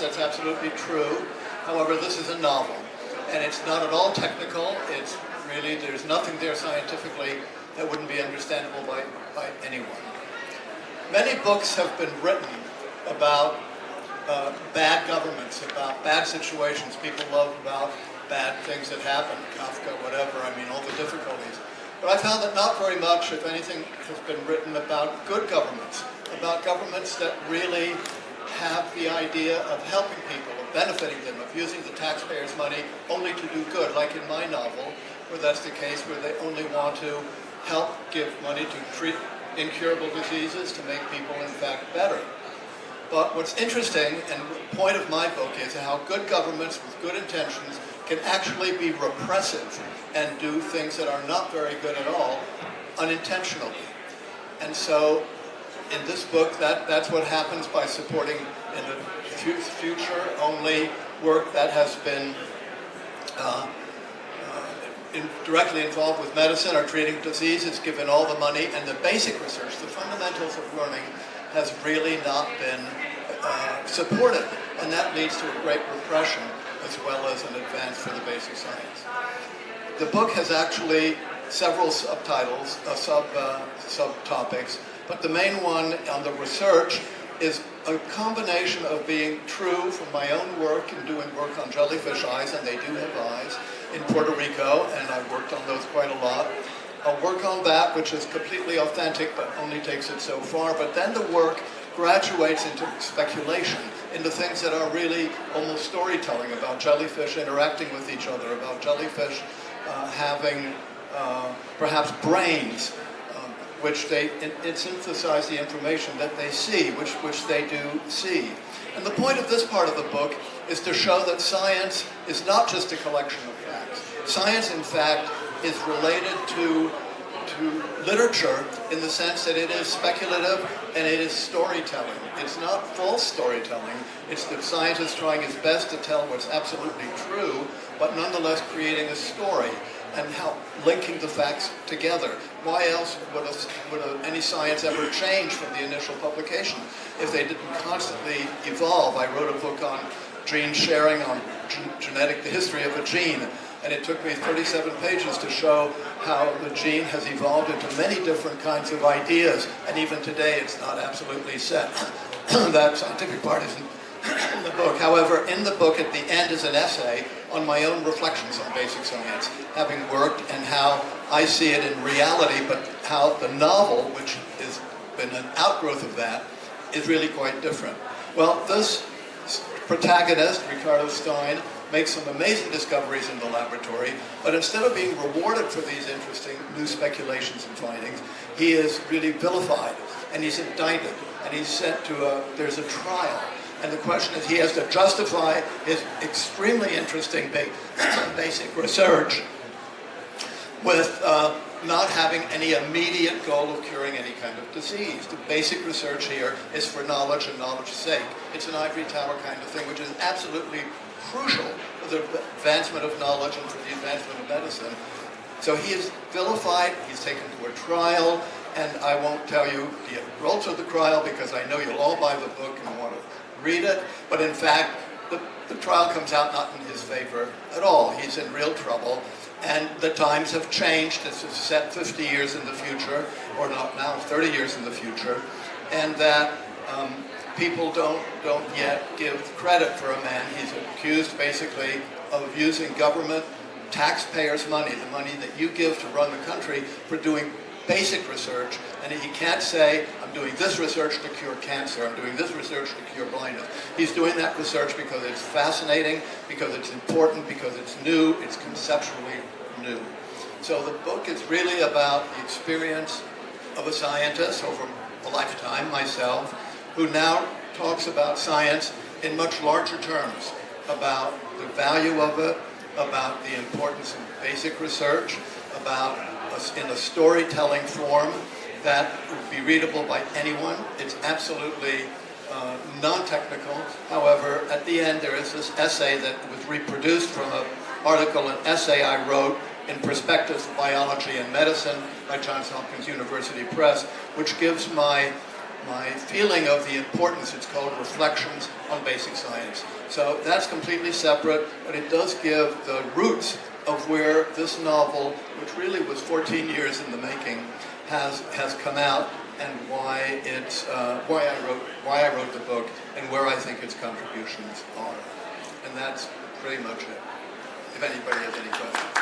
that's absolutely true. However, this is a novel, and it's not at all technical. It's really, there's nothing there scientifically that wouldn't be understandable by anyone. Many books have been written about bad governments, about bad situations. People love about bad things that happen, Kafka, whatever, I mean, all the difficulties. But I found that not very much, if anything, has been written about good governments that really have the idea of helping people, of benefiting them, of using the taxpayers' money only to do good, like in my novel, where that's the case, where they only want to help give money to treat incurable diseases, to make people, in fact, better. But what's interesting, and the point of my book, is how good governments with good intentions can actually be repressive and do things that are not very good at all, unintentionally. And so, in this book, that's what happens by supporting in the future only work that has been directly involved with medicine or treating diseases, given all the money, and the basic research, the fundamentals of learning, has really not been supported, and that leads to a great repression as well as an advance for the basic science. The book has actually several subtitles, subtopics, but the main one on the research is a combination of being true from my own work and doing work on jellyfish eyes, and they do have eyes, in Puerto Rico, and I've worked on those quite a lot. I'll work on that, which is completely authentic, but only takes it so far. But then the work graduates into speculation, into things that are really almost storytelling, about jellyfish interacting with each other, about jellyfish having perhaps brains, which it synthesize the information that they see, which they do see. And the point of this part of the book is to show that science is not just a collection of facts. Science, in fact, is related to literature in the sense that it is speculative and it is storytelling. It's not false storytelling. It's the scientist trying his best to tell what's absolutely true, but nonetheless creating a story and how linking the facts together. Why else would any science ever change from the initial publication if they didn't constantly evolve? I wrote a book on gene sharing, on the history of a gene, and it took me 37 pages to show how the gene has evolved into many different kinds of ideas, and even today it's not absolutely set. That scientific part isn't in the book. However, in the book at the end is an essay on my own reflections on basic science, having worked, and how I see it in reality, but how the novel, which has been an outgrowth of that, is really quite different. Well, this protagonist, Ricardo Stein, makes some amazing discoveries in the laboratory, but instead of being rewarded for these interesting new speculations and findings, he is really vilified, and he's indicted, and he's sent to there's a trial. And the question is, he has to justify his extremely interesting basic research with not having any immediate goal of curing any kind of disease. The basic research here is for knowledge and knowledge's sake. It's an ivory tower kind of thing, which is absolutely crucial for the advancement of knowledge and for the advancement of medicine. So he is vilified, he's taken to a trial, and I won't tell you the results of the trial because I know you'll all buy the book and want to read it, but in fact, the trial comes out not in his favor at all. He's in real trouble, and the times have changed. This is set 50 years in the future, or not now, 30 years in the future, and that people don't yet give credit for a man. He's accused basically of using government taxpayers' money, the money that you give to run the country, for doing basic research, and he can't say, I'm doing this research to cure cancer, I'm doing this research to cure blindness. He's doing that research because it's fascinating, because it's important, because it's new, it's conceptually new. So the book is really about the experience of a scientist over a lifetime, myself, who now talks about science in much larger terms, about the value of it, about the importance of basic research, about in a storytelling form that would be readable by anyone. It's absolutely non-technical. However, at the end there is this essay that was reproduced from an article, an essay I wrote in Perspectives of Biology and Medicine by Johns Hopkins University Press, which gives my my feeling of the importance. It's called Reflections on Basic Science. So that's completely separate, but it does give the roots of where this novel, which really was 14 years in the making, has come out, and why it's why I wrote the book, and where I think its contributions are. And that's pretty much it. If anybody has any questions.